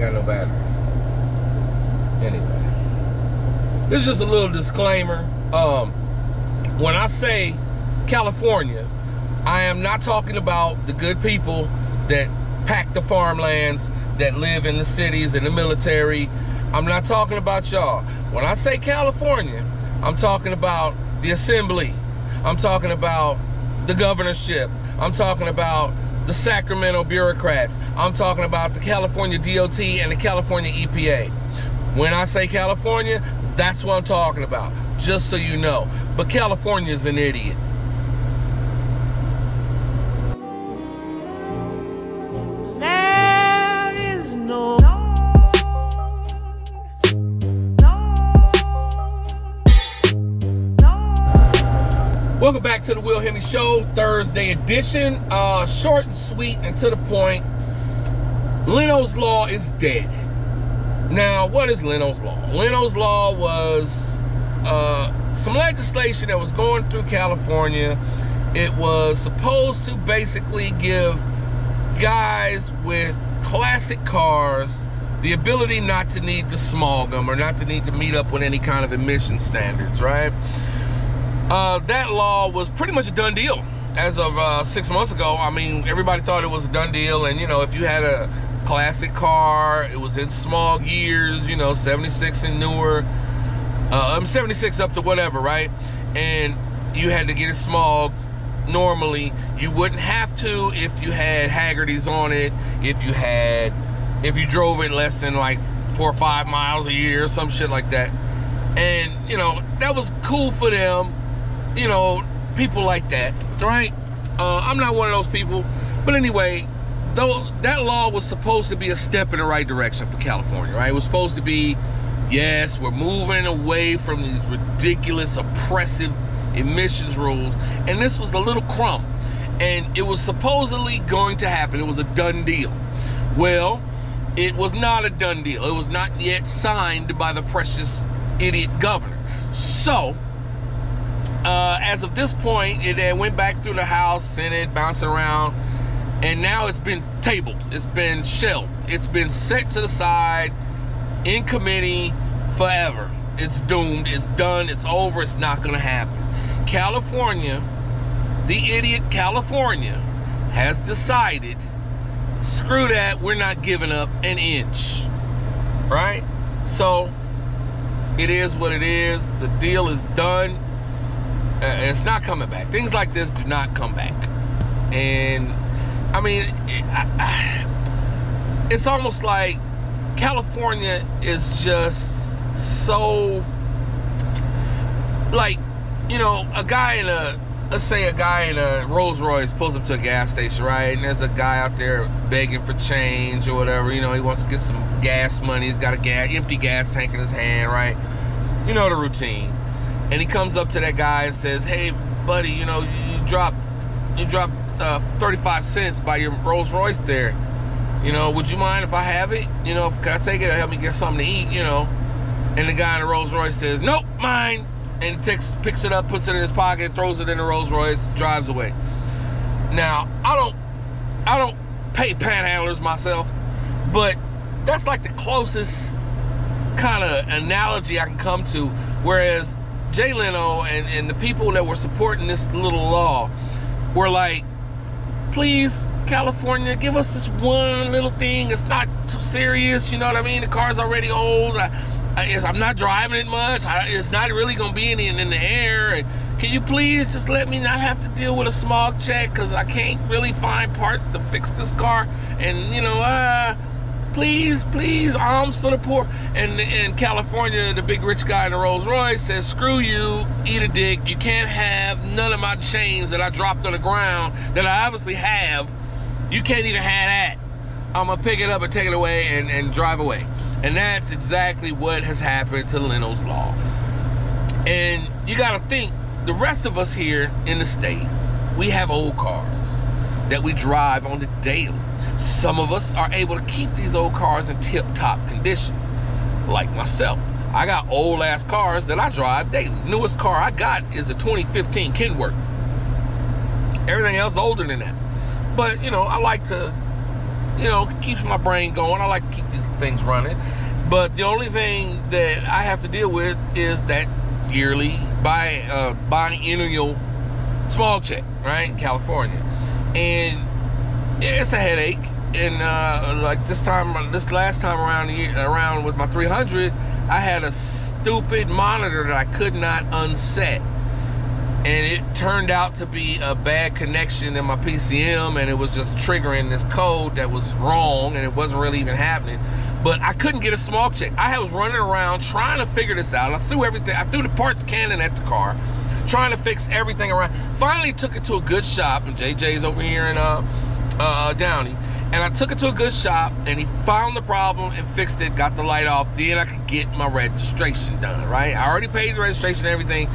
ain't got no battery. Anyway, this is just a little disclaimer. When I say California, I am not talking about the good people that pack the farmlands, that live in the cities and the military. I'm not talking about y'all. When I say California, I'm talking about the assembly. I'm talking about the governorship. I'm talking about the Sacramento bureaucrats. I'm talking about the California DOT and the California EPA. When I say California, that's what I'm talking about, just so you know. But California is an idiot. Welcome back to the Will Henry Show, Thursday edition. Short and sweet and to the point. Leno's Law is dead. Now, what is Leno's Law? Leno's Law was some legislation that was going through California. It was supposed to basically give guys with classic cars the ability not to need to smog them or not to need to meet up with any kind of emission standards, right? That law was pretty much a done deal as of 6 months ago. I mean, everybody thought it was a done deal, and you know, if you had a classic car, it was in smog years, you know, 76 and newer, 76 up to whatever, right? And you had to get it smogged. Normally, you wouldn't have to if you had Haggerty's on it, if you drove it less than like 4 or 5 miles a year, some shit like that. And you know, that was cool for them. You know, people like that, right? I'm not one of those people. But anyway, though that law was supposed to be a step in the right direction for California, right? It was supposed to be, yes, we're moving away from these ridiculous, oppressive emissions rules. And this was a little crumb. And it was supposedly going to happen. It was a done deal. Well, it was not a done deal. It was not yet signed by the precious idiot governor. So, as of this point, it went back through the House, Senate, bouncing around, and now it's been tabled. It's been shelved. It's been set to the side in committee forever. It's doomed. It's done. It's over. It's not going to happen. California, the idiot California, has decided, screw that, we're not giving up an inch. Right? So, it is what it is. The deal is done. It's not coming back. Things like this do not come back. And I mean, it's almost like California is just so, like, you know, let's say a guy in a Rolls Royce pulls up to a gas station, right? And there's a guy out there begging for change or whatever. You know, he wants to get some gas money. He's got a empty gas tank in his hand, right? You know the routine. And he comes up to that guy and says, "Hey, buddy, you know, you dropped 35 cents by your Rolls Royce there. You know, would you mind if I have it? You know, can I take it to help me get something to eat, you know?" And the guy in the Rolls Royce says, "Nope, mine." And he picks it up, puts it in his pocket, throws it in the Rolls Royce, drives away. Now, I don't pay panhandlers myself, but that's like the closest kind of analogy I can come to. Whereas Jay Leno and the people that were supporting this little law were like, please, California, give us this one little thing. It's not too serious, you know what I mean? The car's already old. I'm not driving it much. It's not really going to be any in the air. And can you please just let me not have to deal with a smog check, because I can't really find parts to fix this car. And, you know, please, alms for the poor. And California, the big rich guy in the Rolls Royce says, screw you, eat a dick. You can't have none of my chains that I dropped on the ground that I obviously have. You can't even have that. I'm going to pick it up and take it away and drive away. And that's exactly what has happened to Leno's Law. And you got to think, the rest of us here in the state, we have old cars that we drive on the daily. Some of us are able to keep these old cars in tip-top condition, like myself. I got old-ass cars that I drive daily. Newest car I got is a 2015 Kenworth. Everything else older than that. But, you know, I like to you know, keeps my brain going. I like to keep these things running. But the only thing that I have to deal with is that yearly biennial smog check, right, in California. And it's a headache. And like this last time around with my 300, I had a stupid monitor that I could not unset. And it turned out to be a bad connection in my PCM, and it was just triggering this code that was wrong, and it wasn't really even happening. But I couldn't get a smog check. I was running around trying to figure this out. I threw the parts cannon at the car, trying to fix everything around. Finally took it to a good shop, and JJ's over here in Downey. And I took it to a good shop, and he found the problem and fixed it, got the light off. Then I could get my registration done, right? I already paid the registration and everything,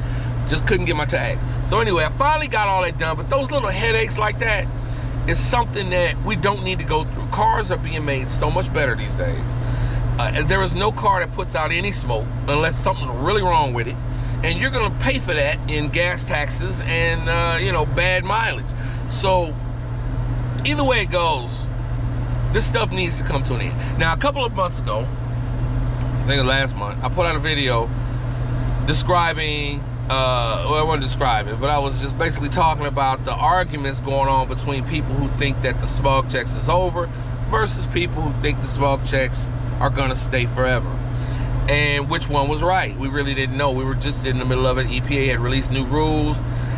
just couldn't get my tags. So anyway, I finally got all that done, but those little headaches like that is something that we don't need to go through. Cars are being made so much better these days. There is no car that puts out any smoke unless something's really wrong with it. And you're gonna pay for that in gas taxes and you know, bad mileage. So either way it goes, this stuff needs to come to an end. Now, a couple of months ago, I think last month, I put out a video describing, well, I wasn't describing, but I was just basically talking about the arguments going on between people who think that the smog checks is over versus people who think the smog checks are gonna stay forever. And which one was right? We really didn't know. We were just in the middle of it. EPA had released new rules,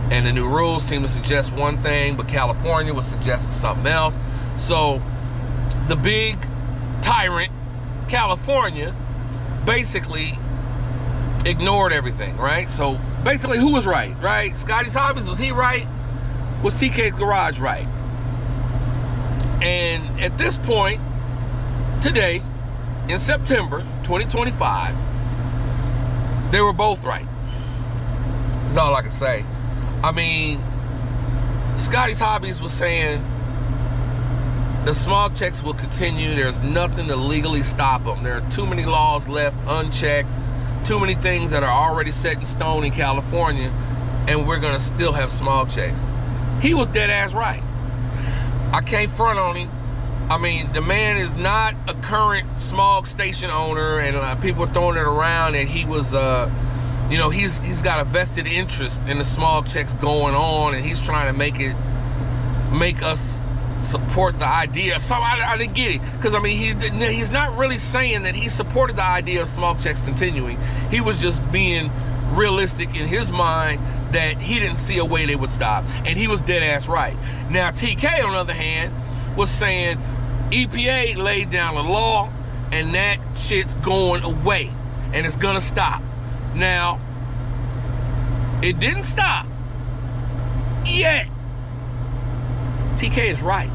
and the new rules seemed to suggest one thing, but California was suggesting something else. So the big tyrant, California, basically ignored everything, right? So basically, who was right, right? Scotty's Hobbies, was he right? Was TK's Garage right? And at this point, today, in September 2025, they were both right. That's all I can say. I mean, Scotty's Hobbies was saying the smog checks will continue. There's nothing to legally stop them. There are too many laws left unchecked, too many things that are already set in stone in California, and we're gonna still have smog checks. He was dead ass right. I can't front on him. I mean, the man is not a current smog station owner, and people are throwing it around that he was, you know, he's got a vested interest in the smog checks going on, and he's trying to make us support the idea. So I didn't get it, because I mean, he's not really saying that he supported the idea of smog checks continuing. He was just being realistic in his mind that he didn't see a way they would stop, and he was dead ass right. Now TK, on the other hand, was saying EPA laid down a law, and that shit's going away, and it's gonna stop. Now, it didn't stop yet. TK is right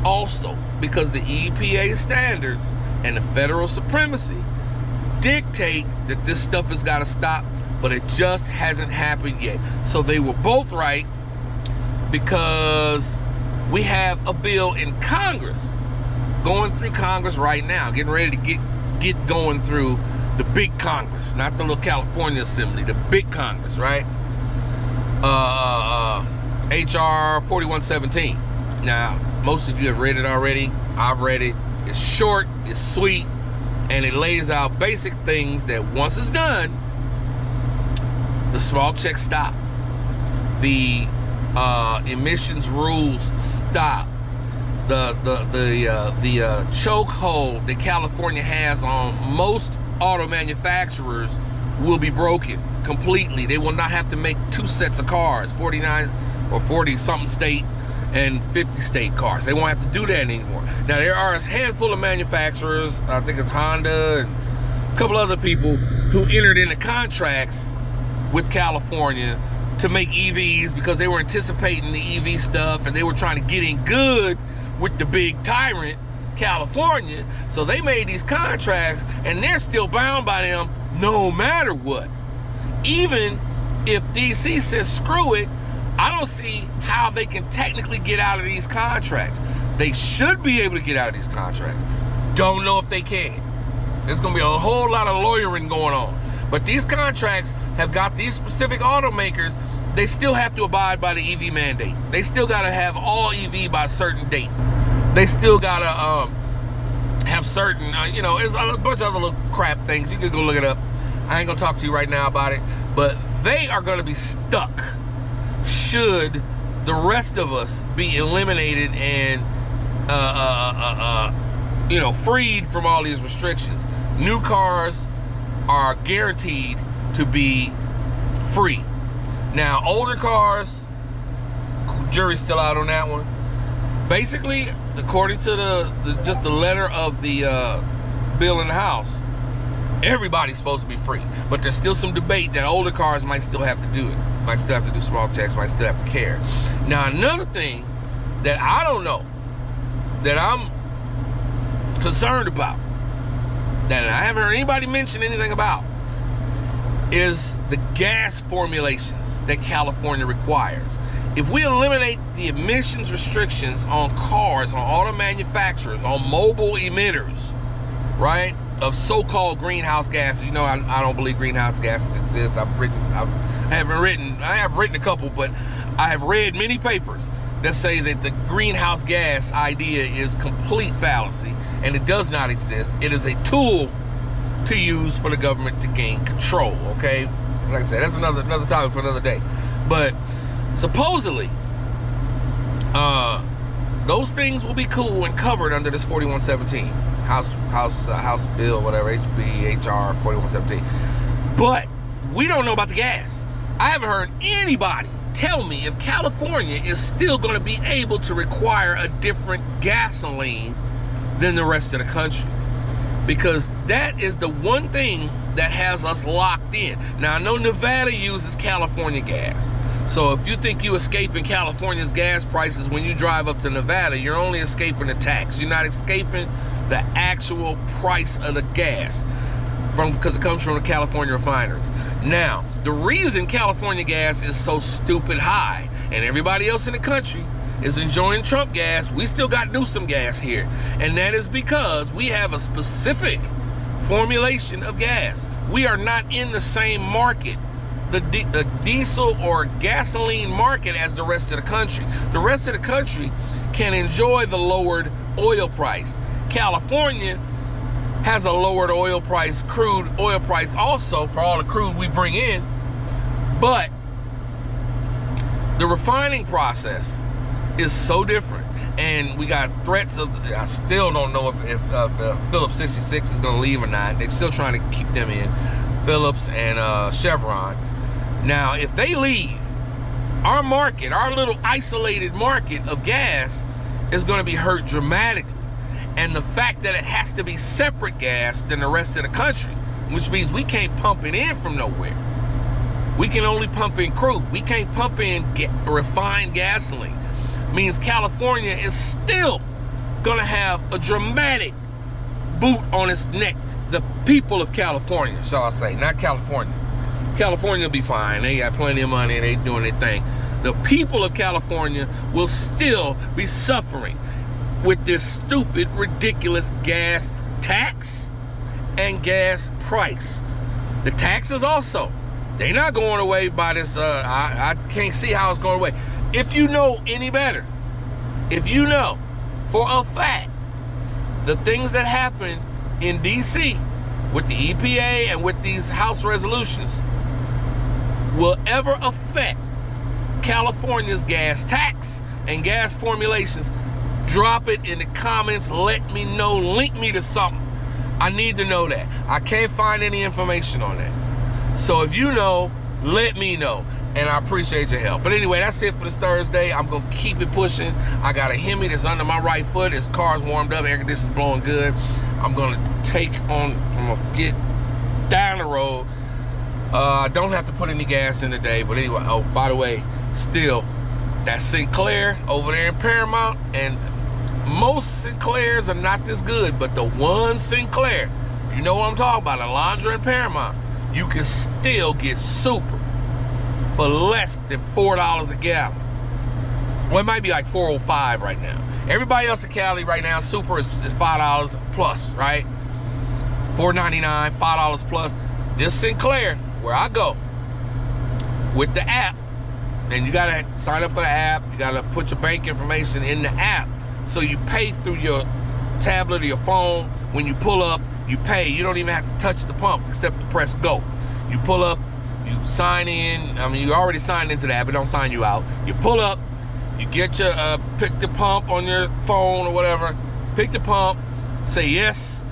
also, because the EPA standards and the federal supremacy dictate that this stuff has got to stop, but it just hasn't happened yet. So they were both right, because we have a bill in Congress, going through Congress right now, getting ready to get going through the big Congress, not the little California Assembly, the big Congress, right? HR 4117. Now, most of you have read it already. I've read it. It's short, it's sweet, and it lays out basic things that once it's done, the smog checks stop. The emissions rules stop. The chokehold that California has on most auto manufacturers will be broken completely. They will not have to make two sets of cars, 49 or 40 something state and 50 state cars. They won't have to do that anymore. Now, there are a handful of manufacturers, I think it's Honda and a couple other people, who entered into contracts with California to make EVs because they were anticipating the EV stuff, and they were trying to get in good with the big tyrant, California. So they made these contracts, and they're still bound by them no matter what. Even if DC says screw it, I don't see how they can technically get out of these contracts. They should be able to get out of these contracts. Don't know if they can. There's gonna be a whole lot of lawyering going on. But these contracts have got these specific automakers, they still have to abide by the EV mandate. They still gotta have all EV by a certain date. They still gotta have certain, you know, it's a bunch of other little crap things. You can go look it up. I ain't gonna talk to you right now about it, but they are gonna be stuck should the rest of us be eliminated and you know, freed from all these restrictions. New cars are guaranteed to be free. Now, older cars, jury's still out on that one. Basically, according to just the letter of the bill in the House, everybody's supposed to be free. But there's still some debate that older cars might still have to do it. Might still have to do smog checks, might still have to care. Now, another thing that I don't know, that I'm concerned about, that I haven't heard anybody mention anything about, is the gas formulations that California requires. If we eliminate the emissions restrictions on cars, on auto manufacturers, on mobile emitters, right, of so-called greenhouse gases. You know, I don't believe greenhouse gases exist. I have written a couple, but I have read many papers that say that the greenhouse gas idea is complete fallacy and it does not exist. It is a tool to use for the government to gain control, okay? Like I said, that's another topic for another day. But supposedly, those things will be cool and covered under this 4117 House bill, whatever, HB HR 4117. But we don't know about the gas. I haven't heard anybody tell me if California is still going to be able to require a different gasoline than the rest of the country, because that is the one thing that has us locked in. Now, I know Nevada uses California gas. So if you think you escaping California's gas prices when you drive up to Nevada, you're only escaping the tax. You're not escaping the actual price of the gas because it comes from the California refineries. Now, the reason California gas is so stupid high and everybody else in the country is enjoying Trump gas, we still got Newsom gas here. And that is because we have a specific formulation of gas. We are not in the same market, the diesel or gasoline market, as the rest of the country. The rest of the country can enjoy the lowered oil price. California has a lowered oil price, crude oil price also, for all the crude we bring in, but the refining process is so different. And we got threats of, I still don't know if Phillips 66 is going to leave or not. They're still trying to keep them in, Phillips and Chevron. Now, if they leave, our market, our little isolated market of gas is going to be hurt dramatically. And the fact that it has to be separate gas than the rest of the country, which means we can't pump it in from nowhere. We can only pump in crude. We can't pump in refined gasoline. Means California is still gonna have a dramatic boot on its neck. The people of California, shall I say, not California. California will be fine. They got plenty of money. They doing their thing. The people of California will still be suffering with this stupid, ridiculous gas tax and gas price. The taxes also, they're not going away by this. I can't see how it's going away. If you know any better, if you know for a fact the things that happen in DC with the EPA and with these House resolutions will ever affect California's gas tax and gas formulations, drop it in the comments. Let me know. Link me to something. I need to know that. I can't find any information on that. So if you know, let me know. And I appreciate your help. But anyway, that's it for this Thursday. I'm going to keep it pushing. I got a Hemi that's under my right foot. His car's warmed up. Air conditioner's blowing good. I'm going to get down the road. I don't have to put any gas in today. But anyway, oh, by the way, still, that Sinclair over there in Paramount, and most Sinclairs are not this good, but the one Sinclair, if you know what I'm talking about, Alondra and Paramount, you can still get super for less than $4 a gallon. Well, it might be like $4.05 right now. Everybody else in Cali right now, super is $5 plus, right? $4.99, $5 plus. This Sinclair, where I go, with the app, and you gotta sign up for the app, you gotta put your bank information in the app so you pay through your tablet or your phone. When you pull up, you pay. You don't even have to touch the pump except to press go. You pull up, you sign in. I mean, you already signed into that, but don't sign you out. You pull up, you get your, pick the pump on your phone or whatever, pick the pump, say yes,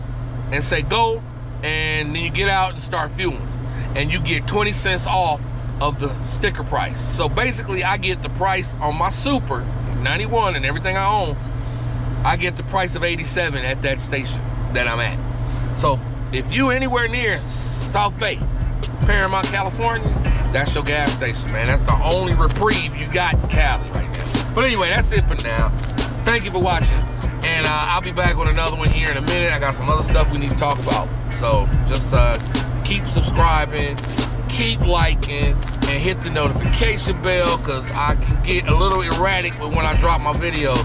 and say go, and then you get out and start fueling. And you get 20 cents off of the sticker price. So basically, I get the price on my Super 91 and everything I own. I get the price of 87 at that station that I'm at. So if you anywhere near South Bay, Paramount, California, that's your gas station, man. That's the only reprieve you got in Cali right now. But anyway, that's it for now. Thank you for watching. And I'll be back with another one here in a minute. I got some other stuff we need to talk about. So just keep subscribing, keep liking, and hit the notification bell, because I can get a little erratic with when I drop my videos.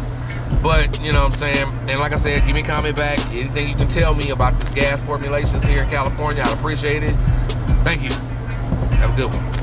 But, you know what I'm saying? And like I said, give me a comment back. Anything you can tell me about this gas formulations here in California, I'd appreciate it. Thank you. Have a good one.